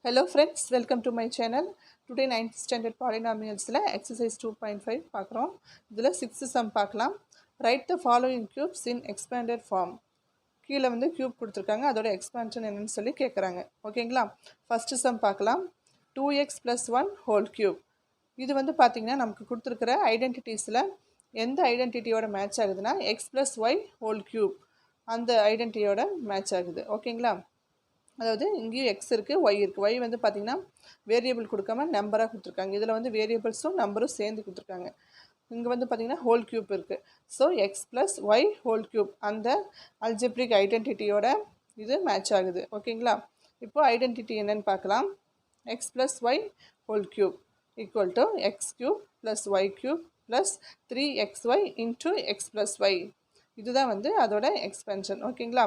Hello friends, welcome to my channel. Today 9th standard polynomials exercise 2.5 பார்க்குறோம். இதில் 6th sum பார்க்கலாம். Write the following cubes in expanded form. கீழே வந்து cube கொடுத்துருக்காங்க, அதோட expansion என்னன்னு சொல்லி கேட்குறாங்க. ஓகேங்களா? First sum பார்க்கலாம். 2x plus 1 whole cube. இது வந்து பார்த்தீங்கன்னா நமக்கு கொடுத்துருக்கிற ஐடென்டிட்டிஸில் எந்த ஐடென்டிட்டியோட மேட்ச் ஆகுதுன்னா x plus y whole cube அந்த ஐடென்டிட்டியோட மேட்ச் ஆகுது. ஓகேங்களா? அதாவது இங்கேயும் எக்ஸ் இருக்குது, ஒய் இருக்குது. ஒய் வந்து பார்த்திங்கன்னா வேரியபிள் கொடுக்காம நம்பராக கொடுத்துருக்காங்க. இதில் வந்து வேரியபிள்ஸும் நம்பரும் சேர்ந்து கொடுத்துருக்காங்க. இங்கே வந்து பார்த்திங்கன்னா ஹோல் க்யூப் இருக்குது. So x plus y whole cube அந்த அல்ஜெப்ரிக் ஐடென்டிட்டியோட இது மேட்ச் ஆகுது. ஓகேங்களா? இப்போது ஐடென்டிட்டி என்னென்னு பார்க்கலாம். X plus y whole cube equal to x cube plus y cube plus 3xy into x plus y. இதுதான் வந்து அதோட எக்ஸ்பென்ஷன். ஓகேங்களா?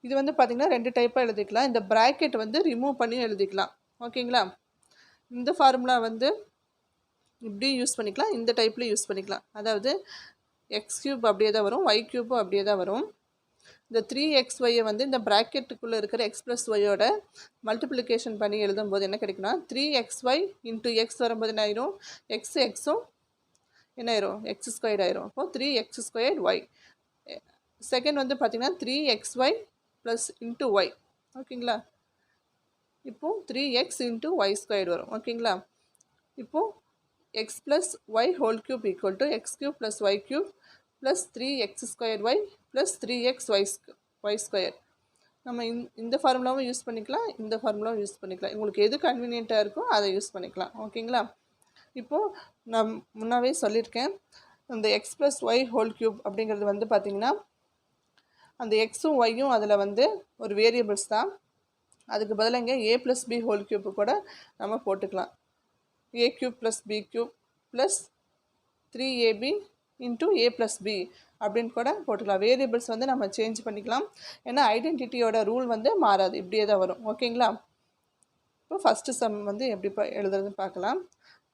இது வந்து பார்த்திங்கன்னா ரெண்டு டைப்பாக எழுதிக்கலாம். இந்த ப்ராக்கெட் வந்து ரிமூவ் பண்ணி எழுதிக்கலாம். ஓகேங்களா? இந்த ஃபார்முலா வந்து இப்படி யூஸ் பண்ணிக்கலாம், இந்த டைப்லேயும் யூஸ் பண்ணிக்கலாம். அதாவது எக்ஸ் க்யூப் அப்படியே தான் வரும், ஒய் க்யூப்பும் அப்படியே தான் வரும். இந்த 3xyயை வந்து இந்த ப்ராக்கெட்டுக்குள்ளே இருக்கிற எக்ஸ் ப்ளஸ் ஒய்யோட மல்டிப்ளிகேஷன் பண்ணி எழுதும்போது என்ன கிடைக்குன்னா 3xy இன்ட்டு எக்ஸ் வரும்போது என்ன ஆயிரும், எக்ஸும் என்ன ஆயிரும், எக்ஸ் ஸ்கொயர்ட் ஆயிரும். அப்போது 3x ஸ்கொயர்ட் ஒய். செகண்ட் வந்து பார்த்திங்கன்னா 3xy ப்ளஸ் இன்ட்டு ஒய். ஓகேங்களா? இப்போது 3x இன்ட்டு ஒய் ஸ்கொயர் வரும். ஓகேங்களா? இப்போது x plus y whole cube equal to x cube plus y cube plus 3x square y plus 3x y square. நம்ம இந்த ஃபார்முலாவும் use பண்ணிக்கலாம், இந்த ஃபார்முலாவும் யூஸ் பண்ணிக்கலாம். உங்களுக்கு எது கன்வீனியண்ட்டாக இருக்கோ அதை யூஸ் பண்ணிக்கலாம். ஓகேங்களா? இப்போது நான் முன்னாவே சொல்லியிருக்கேன், அந்த x plus y whole cube அப்படிங்கிறது வந்து பார்த்திங்கன்னா அந்த எக்ஸும் ஒய்யும் அதில் வந்து ஒரு வேரியபிள்ஸ் தான். அதுக்கு பதிலாக இங்கே A plus B whole cube கூட நம்ம போட்டுக்கலாம். A cube plus B cube plus 3ab into A plus B அப்படின்னு கூட போட்டுக்கலாம். வேரியபிள்ஸ் வந்து நம்ம சேஞ்ச் பண்ணிக்கலாம். ஏன்னா ஐடென்டிட்டியோட ரூல் வந்து மாறாது, இப்படியே தான் வரும். ஓகேங்களா? இப்போ ஃபஸ்ட்டு சம் வந்து எப்படி எழுதுறதுன்னு பார்க்கலாம்.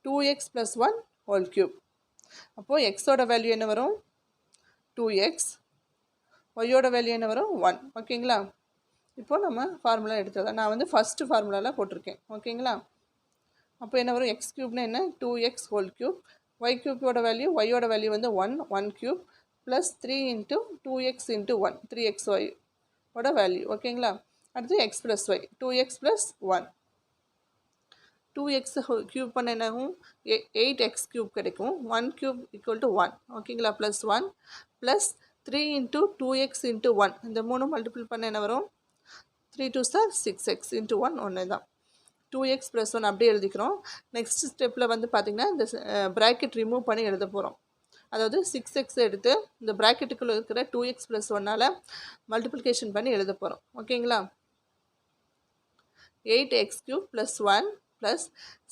2x + 1 whole cube. அப்போது எக்ஸோட வேல்யூ என்ன வரும், 2x. ஒய்யோட வேல்யூ என்ன வரும், 1. ஓகேங்களா? இப்போது நம்ம ஃபார்முலா எடுத்துக்கலாம். நான் வந்து ஃபஸ்ட்டு ஃபார்முலாவில் போட்டிருக்கேன். ஓகேங்களா? அப்போ என்ன வரும், எக்ஸ் க்யூப்னா என்ன, 2x ஹோல் க்யூப். ஒய் க்யூப்போட வேல்யூ, ஒய்யோட வேல்யூ வந்து 1 cube plus 3 into 2x into 1 3xy ஓட வேல்யூ. ஓகேங்களா? அடுத்து X plus Y 2x + 1. 2x cube பண்ண என்னாகும், 8x க்யூப் கிடைக்கும். 1 க்யூப் ஈக்குவல் டு 1. ஓகேங்களா? Plus 1 plus 3 into 2x into 1. இந்த மூணு மல்டிபிள் பண்ண என்ன வரும், 3 2 6x இன்ட்டு 1 ஒன்று தான். 2x + 1 அப்படியே எழுதிக்கிறோம். நெக்ஸ்ட் ஸ்டெப்பில் வந்து பார்த்திங்கன்னா இந்த ப்ராக்கெட் ரிமூவ் பண்ணி எழுத போகிறோம். அதாவது 6x எடுத்து இந்த ப்ராக்கெட்டுக்குள்ளே இருக்கிற 2x + 1 மல்டிப்ளிகேஷன் பண்ணி எழுத போகிறோம். ஓகேங்களா? 8x³ + 1 plus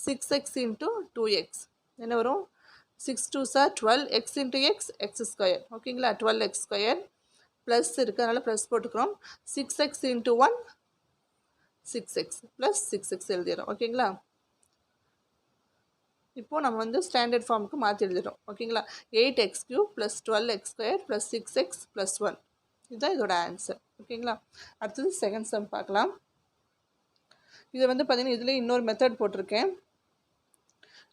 6x into 2x என்ன வரும், 6 2 12 x இன்ட்டு எக்ஸ் ஸ்கொயர். ஓகேங்களா? 12x ஸ்கொயர் ப்ளஸ் இருக்குது, அதனால் ப்ளஸ் போட்டுக்கிறோம். 6x into 1 6x plus 6x எழுதிடுறோம். ஓகேங்களா? இப்போது நம்ம வந்து ஸ்டாண்டர்ட் ஃபார்முக்கு மாற்றி எழுதிடுறோம். ஓகேங்களா? 8x³ plus 12x square plus 6x plus 1. இதுதான் இதோட ஆன்சர். ஓகேங்களா? அடுத்தது செகண்ட் சம் பார்க்கலாம். இதை வந்து பார்த்திங்கன்னா இதில் இன்னொரு மெத்தட் போட்டிருக்கேன்,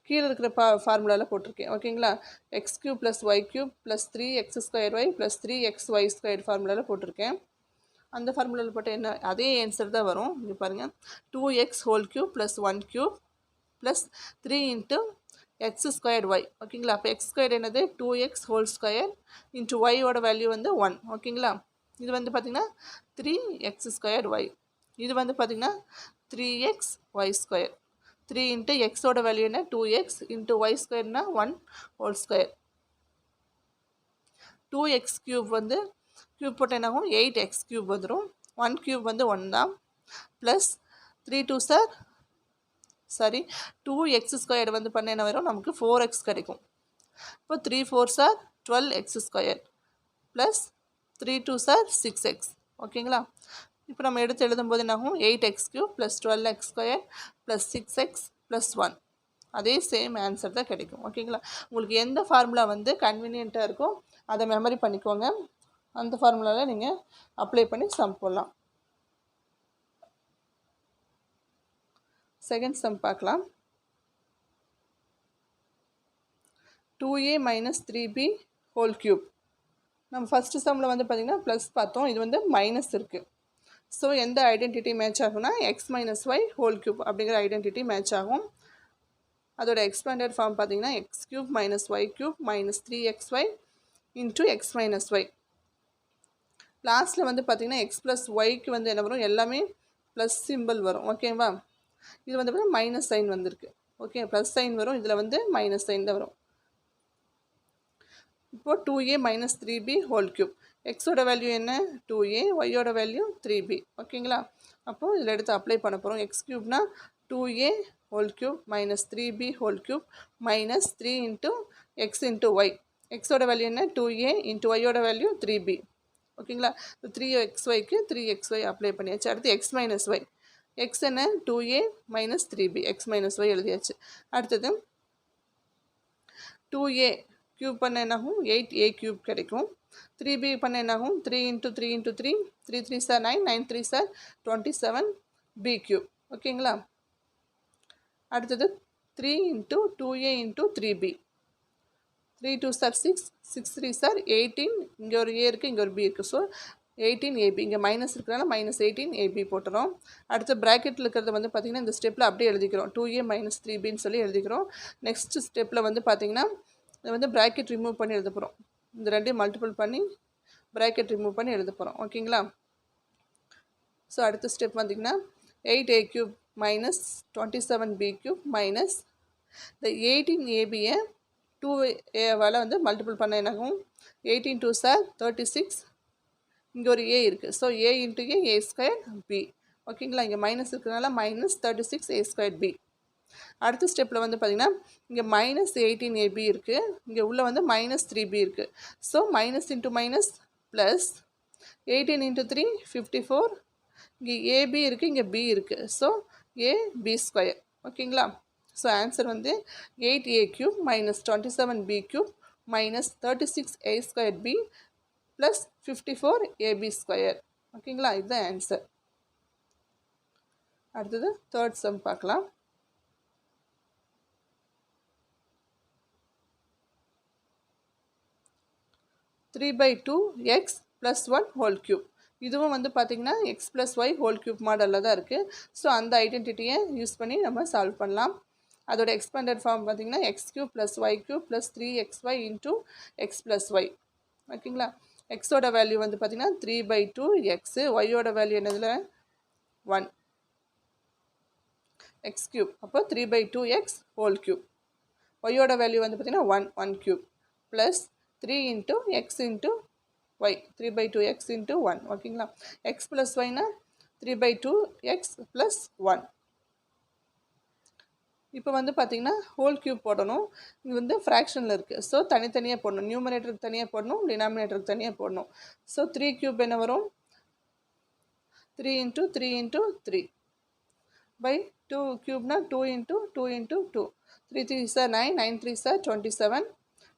கீழே இருக்கிற ஃபார்முலாவில் போட்டிருக்கேன். ஓகேங்களா? X cube plus y cube plus 3x square y plus 3xy square ஃபார்முலாவில் போட்டிருக்கேன். அந்த ஃபார்முலாவில் போட்டால் என்ன, அதே ஆன்சர் தான் வரும். இங்கே பாருங்கள், 2x whole cube plus 1 cube plus 3 into x square y. ஓகேங்களா? அப்போ எக்ஸ் ஸ்கொயர் என்னது, 2x ஹோல் ஸ்கொயர் இன்ட்டு ஒய்யோட வேல்யூ வந்து 1. ஓகேங்களா? இது வந்து பார்த்திங்கன்னா 3x ஸ்கொயர் ஒய். இது வந்து பார்த்திங்கன்னா 3xy ஸ்கொயர். 3 இன்ட்டு எக்ஸோட வேல்யூ என்ன, 2x இன்ட்டு ஒய் ஸ்கொயர்னா 1 ஹோல் ஸ்கொயர். 2x க்யூப் வந்து க்யூப் போட்டு என்னாகும், 8x க்யூப் வந்துடும். 1 க்யூப் வந்து 1 தான் ப்ளஸ் 3 2 2x ஸ்கொயர் வந்து பண்ண என்ன வரும், நமக்கு 4x கிடைக்கும். இப்போ 3 4 12x ஸ்கொயர் ப்ளஸ் 3 2 6x. ஓகேங்களா? இப்போ நம்ம எடுத்து எழுதும்போது என்னாகும், 8x³ plus 12x square plus 6x plus 1. அதே சேம் ஆன்சர் தான் கிடைக்கும். ஓகேங்களா? உங்களுக்கு எந்த ஃபார்முலா வந்து கன்வீனியண்ட்டாக இருக்கோ அதை மெமரி பண்ணிக்கோங்க. அந்த ஃபார்முலாவில் நீங்கள் அப்ளை பண்ணி சம் போடலாம். செகண்ட் சம் பார்க்கலாம். 2a minus 3b whole cube. நம்ம ஃபஸ்ட்டு சம்மில் வந்து பார்த்திங்கன்னா ப்ளஸ் பார்த்தோம், இது வந்து மைனஸ் இருக்குது. ஸோ எந்த ஐடென்டிட்டி மேட்ச் ஆகும்னா x minus y whole cube அப்படிங்கிற ஐடென்டிட்டி மேட்ச் ஆகும். அதோட எக்ஸ்பேண்டட் ஃபார்ம் பார்த்திங்கன்னா x cube minus y cube minus 3xy into x minus y. லாஸ்ட்டில் வந்து பார்த்திங்கன்னா எக்ஸ் ப்ளஸ் ஒய்க்கு வந்து என்ன வரும், எல்லாமே ப்ளஸ் சிம்பிள் வரும். ஓகேவா? இது வந்து பார்த்திங்கன்னா மைனஸ் சைன் வந்திருக்கு. ஓகே, ப்ளஸ் சைன் வரும், இதில் வந்து மைனஸ் சைன் தான் வரும். இப்போ 2a minus 3b whole cube. எக்ஸோட வேல்யூ என்ன 2a, ஒய்யோட வேல்யூ 3b. ஓகேங்களா? அப்போது இதில் எடுத்து அப்ளை பண்ண போகிறோம். எக்ஸ் க்யூப்னா 2a whole cube minus 3b whole cube minus 3 into x into y. எக்ஸோட வேல்யூ என்ன 2a into ஒய்யோட வேல்யூ 3b. ஓகேங்களா? 3xyக்கு 3xy அப்ளை பண்ணியாச்சு. அடுத்து x minus y. எக்ஸ் என்ன 2a minus 3b, x minus y எழுதியாச்சு. அடுத்தது 2a க்யூப் பண்ண என்னாகும் 8a க்யூப் கிடைக்கும். 3b பண்ண என்னாகும் 3 into 3 into 3, 3 3s are 9, 9 3s are 27b cube. ஓகேங்களா? அடுத்தது 3 into 2a into 3b, 3 2s are 6, 6 3s are 18. இங்கே ஒரு a இருக்குது, இங்கே ஒரு b இருக்குது. ஸோ 18ab, இங்கே மைனஸ் இருக்கிறனால மைனஸ் 18ab போட்டுறோம். அடுத்த ப்ராக்கெட்டில் இருக்கிறத வந்து பார்த்திங்கன்னா இந்த ஸ்டெப்பில் அப்படியே எழுதிக்கிறோம். 2a minus 3bன்னு சொல்லி எழுதிக்கிறோம். நெக்ஸ்ட் ஸ்டெப்பில் வந்து பார்த்திங்கன்னா இதை வந்து ப்ராக்கெட் ரிமூவ் பண்ணி எழுத போகிறோம். இந்த ரெண்டையும் மல்டிபிள் பண்ணி ப்ராக்கெட் ரிமூவ் பண்ணி எழுத போகிறோம். ஓகேங்களா? ஸோ அடுத்த ஸ்டெப் பார்த்திங்கன்னா 8a cube minus 27b cube minus இந்த 18abயை 2aவால் வந்து மல்டிபிள் பண்ண என்னாகும் 18 2s are 36. இங்கே ஒரு a இருக்குது. So a into a square b. ஓகேங்களா? இங்கே மைனஸ் இருக்கிறதுனால மைனஸ் 36a ஸ்கொயர் b. அடுத்த ஸ்டெப்பில் வந்து பார்த்திங்கன்னா இங்கே மைனஸ் 18ab இருக்குது, இங்கே உள்ளே வந்து மைனஸ் 3b இருக்குது. So minus into minus plus 18 into 3 54. இங்கே ab இருக்குது, இங்கே b இருக்குது. So ab square. ஓகேங்களா? ஸோ ஆன்சர் வந்து 8a cube minus 27b cube minus 36a square b plus 54ab square. ஓகேங்களா? இதுதான் ஆன்சர். அடுத்தது தேர்ட் சம் பார்க்கலாம். 3/2x plus 1 whole cube. இதுவும் வந்து பார்த்திங்கன்னா x plus y whole cube மாடலில் தான் இருக்குது. ஸோ அந்த ஐடென்டிட்டியை யூஸ் பண்ணி நம்ம சால்வ் பண்ணலாம். அதோட எக்ஸ்பேண்டட் ஃபார்ம் பார்த்திங்கன்னா x cube plus y cube plus 3xy into x plus y. ஓகேங்களா? எக்ஸோட வேல்யூ வந்து பார்த்திங்கன்னா 3/2x, ஒய்யோட வேல்யூ என்னதில் 1 எக்ஸ் க்யூப். அப்போ 3/2x ஹோல் க்யூப். ஒய்யோட வேல்யூ வந்து பார்த்திங்கன்னா 1 cube plus 3 into x into y, 3/2x into 1. ஓகேங்களா? x plus y னா 3/2x plus 1. இப்போ வந்து பார்த்திங்கன்னா ஹோல் க்யூப் போடணும். இது வந்து ஃப்ராக்ஷனில் இருக்குது. ஸோ தனித்தனியாக போடணும். நியூமரேட்டருக்கு தனியாக போடணும், டினாமினேட்டருக்கு தனியாக போடணும். ஸோ 3 க்யூப் என்ன வரும் 3 into 3 into 3 by 2 க்யூப்னா 2 into 2 into 2. 3 3s are 9, 9 3s are 27,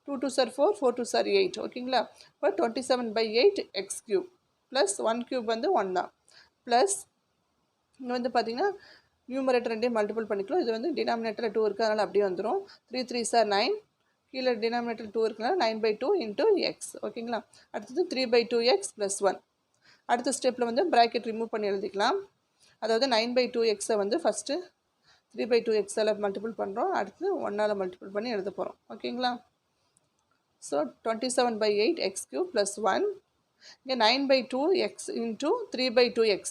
2 2s are 4, 4 2s are 8. ஓகேங்களா? இப்போ 27/8 எக்ஸ் க்யூப் ப்ளஸ் 1 க்யூப் வந்து 1 தான். ப்ளஸ் இங்கே வந்து பார்த்திங்கன்னா நியூமரேட்டர் ரெண்டையும் மல்டிபிள் பண்ணிக்கலாம். இது வந்து டினாமினேட்டர் 2 இருக்கிறதுனால அப்படியே வந்துடும். 3 3s are 9, கீழே டினாமினேட்டர் 2 இருக்கிறனால 9/2 into எக்ஸ். ஓகேங்களா? அடுத்தது 3/2x ப்ளஸ் 1. அடுத்த ஸ்டெப்பில் வந்து ப்ராக்கெட் ரிமூவ் பண்ணி எழுதிக்கலாம். அதாவது 9/2xை வந்து ஃபஸ்ட்டு 3/2xால் மல்டிபிள் பண்ணுறோம், அடுத்து 1ஆல் மல்டிபிள் பண்ணி எழுத போகிறோம். ஓகேங்களா? So 27/8 x cube plus 1. இங்கே 9/2x இன்ட்டு 3/2x.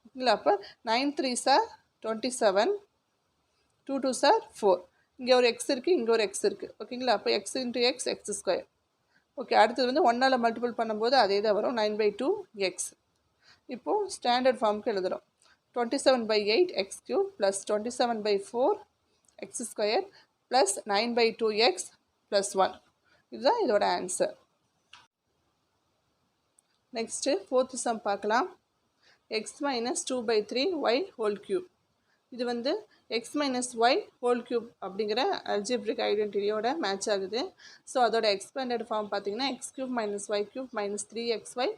ஓகேங்களா? அப்போ 9 3s are 27, 2 2s are 4. இங்கே ஒரு எக்ஸ் இருக்குது, இங்கே ஒரு எக்ஸ் இருக்குது. ஓகேங்களா? அப்போ X into X X square. Okay, அடுத்தது வந்து 1ஆல் மல்டிபிள் பண்ணும்போது அதே தான் வரும் 9/2x. இப்போது ஸ்டாண்டர்ட் ஃபார்முக்கு எழுதுகிறோம். 27/8 x cube plus 27/4 x square plus 9/2x plus 1. இதுதான் இதோட ஆன்சர். நெக்ஸ்ட்டு ஃபோர்த்து சம் பார்க்கலாம். X minus 2/3 y whole cube. இது வந்து x minus y whole cube அப்படிங்கிற அல்ஜிப்ரிக் ஐடென்டிட்டியோட மேட்ச் ஆகுது. ஸோ அதோட எக்ஸ்பேண்டட் ஃபார்ம் பார்த்திங்கன்னா x cube minus y cube minus 3xy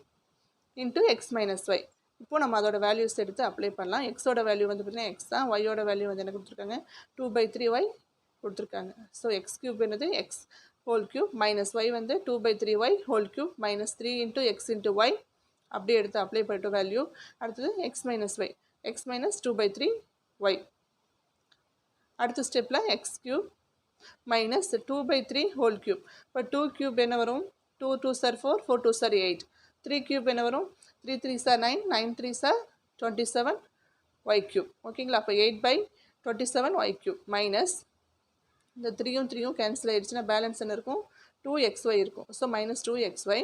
into x minus y. இப்போ நம்ம அதோட வேல்யூஸ் எடுத்து அப்ளை பண்ணலாம். எக்ஸோட வேல்யூ வந்து பார்த்தீங்கன்னா எக்ஸ் தான், ஒய்யோட வேல்யூ வந்து என்ன கொடுத்துருக்காங்க 2/3y கொடுத்துருக்காங்க. ஸோ எக்ஸ் கியூப் என்னது x whole cube minus y வந்து 2/3y whole cube minus 3 into x into y அப்படியே எடுத்து அப்ளை பண்ணிட்டு வேல்யூ. அடுத்தது x minus Y X minus 2/3y. அடுத்த ஸ்டெப்பில் x cube minus 2/3 whole cube. இப்போ 2 கியூப் என்ன வரும் 2 2s are 4 4 2s are 8. 3 cube என்ன வரும் 3 3s are 9 9 3s are 27 y cube. ஓகேங்களா? அப்போ 8/27 y கியூப் மைனஸ் இந்த 3யும் 3யும் கேன்சல் ஆகிடுச்சுன்னா பேலன்ஸ் என்ன இருக்கும் 2xy இருக்கும். ஸோ மைனஸ் 2xy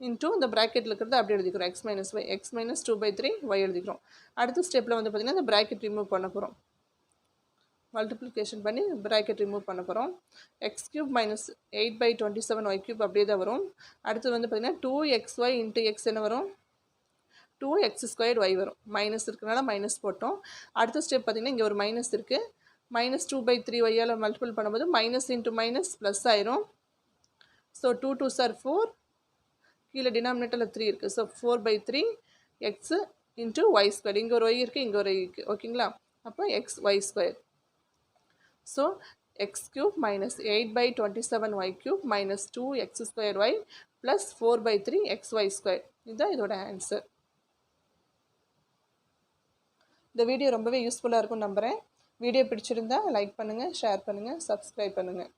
இன்ட்டு இந்த ப்ராக்கெட்டில் இருக்கிறது அப்படி எழுதிக்கிறோம் X minus Y X minus 2/3y எழுதிக்கிறோம். அடுத்த ஸ்டெப்பில் வந்து பார்த்திங்கன்னா இந்த ப்ராக்கெட் ரிமூவ் பண்ண போகிறோம். மல்டிப்ளிகேஷன் பண்ணி ப்ராக்கெட் ரிமூவ் பண்ண போகிறோம். X cube minus 8/27 y cube அப்படியே தான் வரும். அடுத்து வந்து பார்த்திங்கன்னா 2xy இன்ட்டு எக்ஸ் என்ன வரும் 2x² ஒய் வரும். மைனஸ் இருக்கிறனால மைனஸ் போட்டோம். அடுத்த ஸ்டெப் பார்த்திங்கன்னா இங்கே ஒரு மைனஸ் இருக்குது. மைனஸ் 2/3yயால் மல்டிபிள் பண்ணும்போது மைனஸ் இன்ட்டு மைனஸ் ப்ளஸ் ஆயிரும். ஸோ 2 2s are 4 கீழே டினாமினேட்டரில் 3 இருக்குது. So 4/3 x into y square. இங்கே ஒரு ஒய் இருக்குது இங்கே ஒரு ஒய் இருக்குது. ஓகேங்களா? அப்போ x y square. So x cube minus 8/27 y cube minus 2x² y plus 4/3 x y square. இதுதான் இதோட ஆன்சர். இந்த வீடியோ ரொம்பவே யூஸ்ஃபுல்லாக இருக்கும்னு நம்புகிறேன். வீடியோ பிடிச்சிருந்தா லைக் பண்ணுங்கள், ஷேர் பண்ணுங்கள், சப்ஸ்கிரைப் பண்ணுங்கள்.